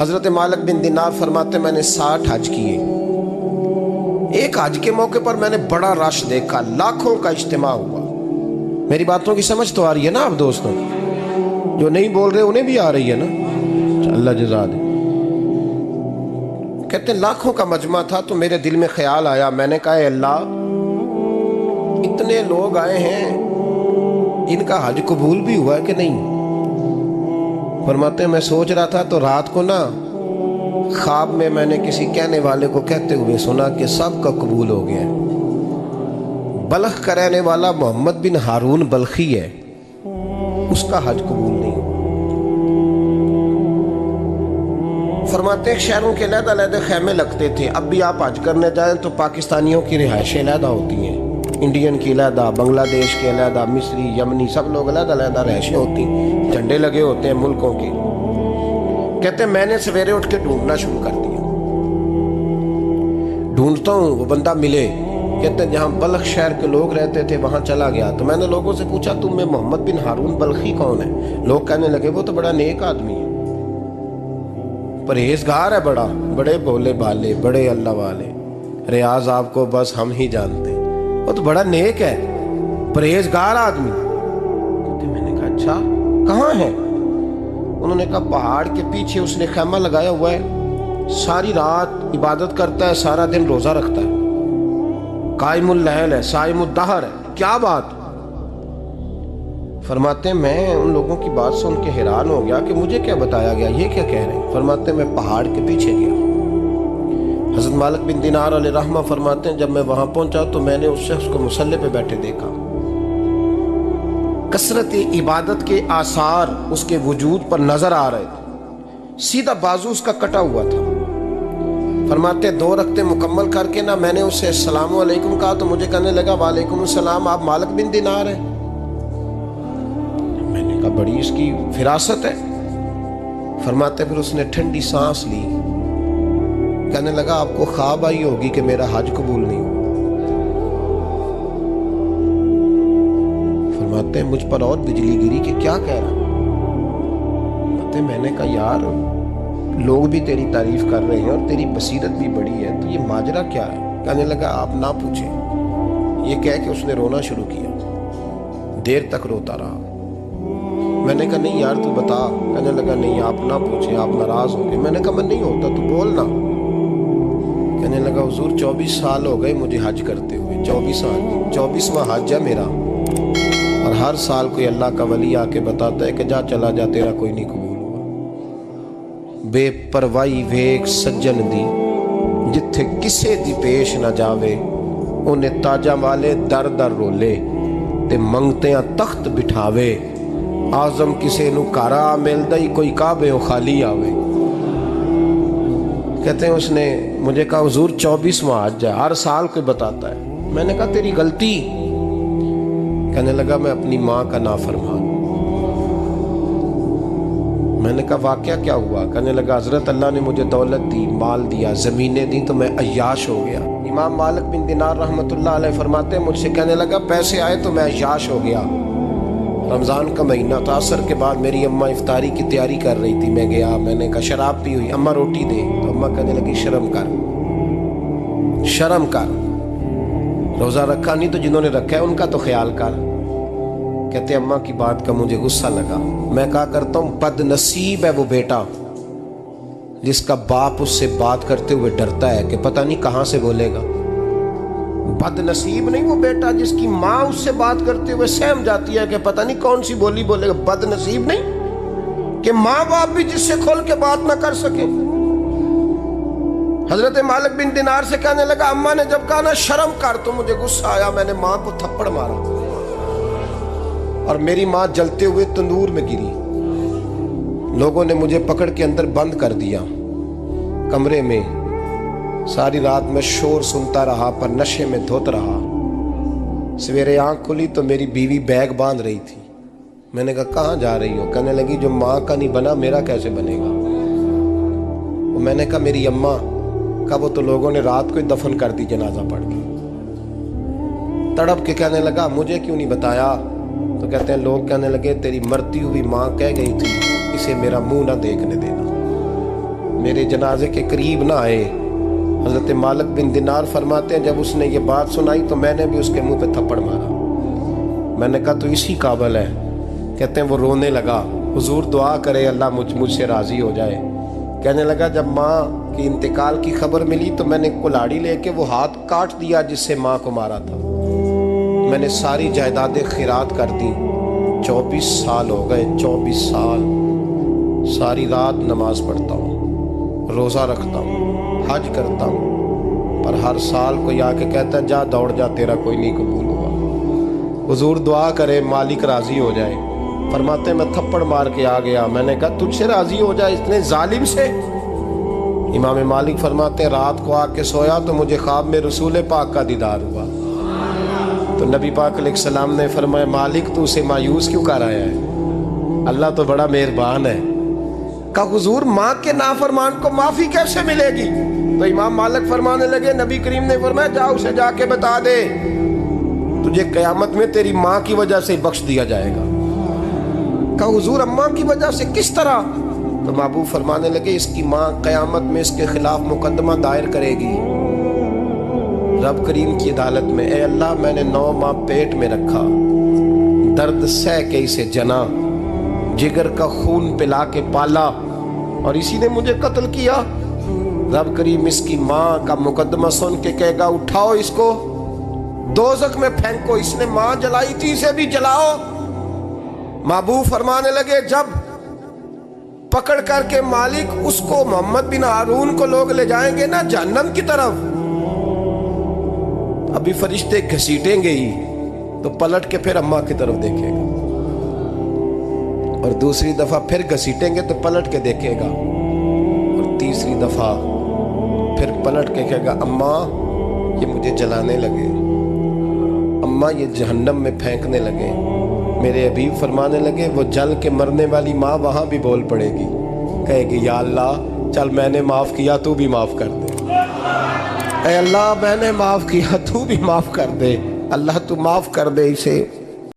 حضرت مالک بن دینار فرماتے میں نے 60 حج کیے. ایک حج کے موقع پر میں نے بڑا رش دیکھا، لاکھوں کا اجتماع ہوا. میری باتوں کی سمجھ تو آ رہی ہے نا آپ دوستوں؟ جو نہیں بول رہے انہیں بھی آ رہی ہے نا؟ اللہ جزا دے. کہتے ہیں لاکھوں کا مجمع تھا تو میرے دل میں خیال آیا. میں نے کہا اے اللہ، اتنے لوگ آئے ہیں، ان کا حج قبول بھی ہوا ہے کہ نہیں؟ فرماتے ہیں میں سوچ رہا تھا تو رات کو نا خواب میں نے کسی کہنے والے کو کہتے ہوئے سنا کہ سب کا قبول ہو گیا ہے. بلخ کا رہنے والا محمد بن ہارون بلخی ہے، اس کا حج قبول نہیں. فرماتے ہیں شہروں کے علیحدہ علیحدہ خیمے لگتے تھے. اب بھی آپ حج کرنے جائیں تو پاکستانیوں کی رہائشیں علیحدہ ہوتی ہیں، انڈین کی علیحدہ، بنگلہ دیش کے علیحدہ، مصری، یمنی، سب لوگ علیحدہ علیحدہ رہائشیں ہوتی ہیں، جھنڈے لگے ہوتے ہیں ملکوں کے. کہتے ہیں میں نے سویرے اٹھ کے ڈھونڈنا شروع کر دیا. ڈھونڈتا ہوں وہ بندہ ملے. کہتے ہیں جہاں بلخ شہر کے لوگ رہتے تھے وہاں چلا گیا تو میں نے لوگوں سے پوچھا تم میں محمد بن ہارون بلخی کون ہے؟ لوگ کہنے لگے وہ تو بڑا نیک آدمی ہے، پرہیزگار ہے، بڑے بولے بالے، بڑے اللہ والے، ریاض آپ کو بس ہم ہی جانتے، وہ تو بڑا نیک ہے، پرہیزگار آدمی. میں نے کہا اچھا کہاں ہے؟ انہوں نے کہا پہاڑ کے پیچھے اس نے خیمہ لگایا ہوا ہے، ساری رات عبادت کرتا ہے، سارا دن روزہ رکھتا ہے، قائم اللیل ہے، صائم الدہر ہے. کیا بات؟ فرماتے ہیں میں ان لوگوں کی بات سن کے حیران ہو گیا کہ مجھے کیا بتایا گیا، یہ کیا کہہ رہے ہیں. فرماتے ہیں میں پہاڑ کے پیچھے گیا. حضرت مالک بن دینار علیہ رحمہ فرماتے ہیں جب میں وہاں پہنچا تو میں نے اس شخص کو مصلی پہ بیٹھے دیکھا. کثرت عبادت کے آثار اس کے وجود پر نظر آ رہے تھے. سیدھا بازو اس کا کٹا ہوا تھا. فرماتے 2 رکعتیں مکمل کر کے نا میں نے اسے السلام علیکم کہا تو مجھے کہنے لگا وعلیکم السلام، آپ مالک بن دینار ہیں؟ میں نے کہا بڑی اس کی فراست ہے. فرماتے پھر اس نے ٹھنڈی سانس لی، کہنے لگا آپ کو خواب آئی ہوگی کہ میرا حج قبول نہیں ہوا. فرماتے ہیں مجھ پر اور بجلی گری کہ کیا کہہ رہا. فرماتے میں نے کہا یار لوگ بھی تیری تعریف کر رہے ہیں اور تیری بصیرت بھی بڑی ہے، تو یہ ماجرا کیا ہے؟ کہنے لگا آپ نہ پوچھیں. یہ کہہ کے اس نے رونا شروع کیا، دیر تک روتا رہا. میں نے کہا نہیں یار تو بتا. کہنے لگا نہیں آپ نہ پوچھیں، آپ ناراض ہوں گے. میں نے کہا میں نہیں ہوتا، تو بولنا. کہنے لگا حضور 24 سال ہو گئے مجھے حج کرتے ہوئے، 24واں حج ہے میرا، اور ہر سال کوئی اللہ کا ولی آ کے بتاتا ہے کہ جا چلا جا تیرا کوئی نہیں قبول ہوا. بے پروائی ویک سجن دی جتھے کسے دی پیش نہ جاوے، انہیں تاجاں والے در در رولے تے منگتیاں تخت بٹھاوے. آزم کسے نو کارا ملدا ہی کوئی کعبے و خالی آوے. کہتے ہیں اس نے مجھے کہا حضور 24واں حج ہے، ہر سال کوئی بتاتا ہے. میں نے کہا تیری غلطی. کہنے لگا میں اپنی ماں کا نافرمان. میں نے کہا واقعہ کیا ہوا؟ کہنے لگا حضرت اللہ نے مجھے دولت دی، مال دیا، زمینیں دی تو میں عیاش ہو گیا. امام مالک بن دینار رحمۃ اللہ علیہ فرماتے ہیں مجھ سے کہنے لگا پیسے آئے تو میں عیاش ہو گیا. رمضان کا مہینہ تھا، عصر کے بعد میری اماں افطاری کی تیاری کر رہی تھی. میں گیا، میں نے کہا شراب پی ہوئی، اماں روٹی دے. تو اماں کہنے لگی شرم کر، روزہ رکھا نہیں تو جنہوں نے رکھا ہے ان کا تو خیال کر. کہتے اماں کی بات کا مجھے غصہ لگا. میں کہا کرتا ہوں بد نصیب ہے وہ بیٹا جس کا باپ اس سے بات کرتے ہوئے ڈرتا ہے کہ پتہ نہیں کہاں سے بولے گا. بد نصیب نہیں وہ بیٹا جس کی ماں اس سے بات کرتے ہوئے سہم جاتی ہے کہ پتہ نہیں کون سی بولی بولے گا. بد نصیب نہیں کہ ماں باپ بھی جس سے کھول کے بات نہ کر سکے. حضرت مالک بن دینار سے کہنے لگا اماں نے جب کہا نا شرم کر تو مجھے غصہ آیا، میں نے ماں کو تھپڑ مارا اور میری ماں جلتے ہوئے تندور میں گری. لوگوں نے مجھے پکڑ کے اندر بند کر دیا کمرے میں. ساری رات میں شور سنتا رہا پر نشے میں دھوت رہا. سویرے آنکھ کھلی تو میری بیوی بیگ باندھ رہی تھی. میں نے کہا کہاں جا رہی ہو؟ کہنے لگی جو ماں کا نہیں بنا میرا کیسے بنے گا. میں نے کہا میری اماں کا وہ تو لوگوں نے رات کو ہی دفن کر دی جنازہ پڑھ کے. تڑپ کے کہنے لگا مجھے کیوں نہیں بتایا؟ تو کہتے ہیں لوگ کہنے لگے تیری مرتی ہوئی ماں کہہ گئی تھی اسے میرا منہ نہ دیکھنے دینا. میرے جنازے کے قریب نہ آئے۔ حضرت مالک بن دینار فرماتے ہیں جب اس نے یہ بات سنائی تو میں نے بھی اس کے منہ پہ تھپڑ مارا۔ میں نے کہا تو اسی قابل ہے۔ کہتے ہیں وہ رونے لگا، حضور دعا کرے اللہ مجھ سے راضی ہو جائے۔ کہنے لگا جب ماں کی انتقال کی خبر ملی تو میں نے کلاڑی لے کے وہ ہاتھ کاٹ دیا جس سے ماں کو مارا تھا۔ میں نے ساری جائیدادیں خیرات کر دی۔ 24 سال ہو گئے، 24 سال ساری رات نماز پڑھتا ہوں، روزہ رکھتا ہوں، حج کرتا ہوں، پر ہر سال کوئی آ کے کہتا ہے جا دوڑ جا تیرا کوئی نہیں قبول ہوا۔ حضور دعا کرے مالک راضی ہو جائے۔ فرماتے میں تھپڑ مار کے آ گیا، میں نے کہا تجھ سے راضی ہو جائے اتنے ظالم سے؟ امام مالک فرماتے ہیں رات کو آ کے سویا تو مجھے خواب میں رسول پاک کا دیدار ہوا۔ تو نبی پاک علیہ السلام نے فرمایا مالک تو اسے مایوس کیوں کر آیا ہے؟ اللہ تو بڑا مہربان ہے۔ کہا حضور ماں کے نافرمان کو معافی کیسے ملے گی؟ تو امام مالک فرمانے لگے نبی کریم نے فرمایا جا اسے جا کے بتا دے تجھے قیامت میں تیری ماں کی وجہ سے بخش دیا جائے گا۔ کہا حضور اماں کی وجہ سے کس طرح؟ تو محبوب فرمانے لگے اس کی ماں قیامت میں اس کے خلاف مقدمہ دائر کرے گی رب کریم کی عدالت میں، اے اللہ میں نے 9 ماہ پیٹ میں رکھا، درد سہ کے اسے جنا، جگر کا خون پلا کے پالا اور اسی نے مجھے قتل کیا۔ رب کریم اس کی ماں کا مقدمہ سن کے کہے گا اٹھاؤ اس کو دوزخ میں پھینکو، اس نے ماں جلائی تھی اسے بھی جلاؤ۔ محبوب فرمانے لگے جب پکڑ کر کے مالک اس کو محمد بن ہارون کو لوگ لے جائیں گے نا جہنم کی طرف، ابھی فرشتے گھسیٹیں گے ہی تو پلٹ کے پھر اماں کی طرف دیکھے گا اور دوسری دفعہ پھر گھسیٹیں گے تو پلٹ کے دیکھے گا اور تیسری دفعہ پھر پلٹ کے کہے گا اماں یہ مجھے جلانے لگے، اماں یہ جہنم میں پھینکنے لگے۔ میرے حبیب فرمانے لگے وہ جل کے مرنے والی ماں وہاں بھی بول پڑے گی، کہے گی یا اللہ چل میں نے معاف کیا تو بھی معاف کر دے، اے اللہ میں نے معاف کیا تو بھی معاف کر دے، اللہ تو معاف کر دے اسے۔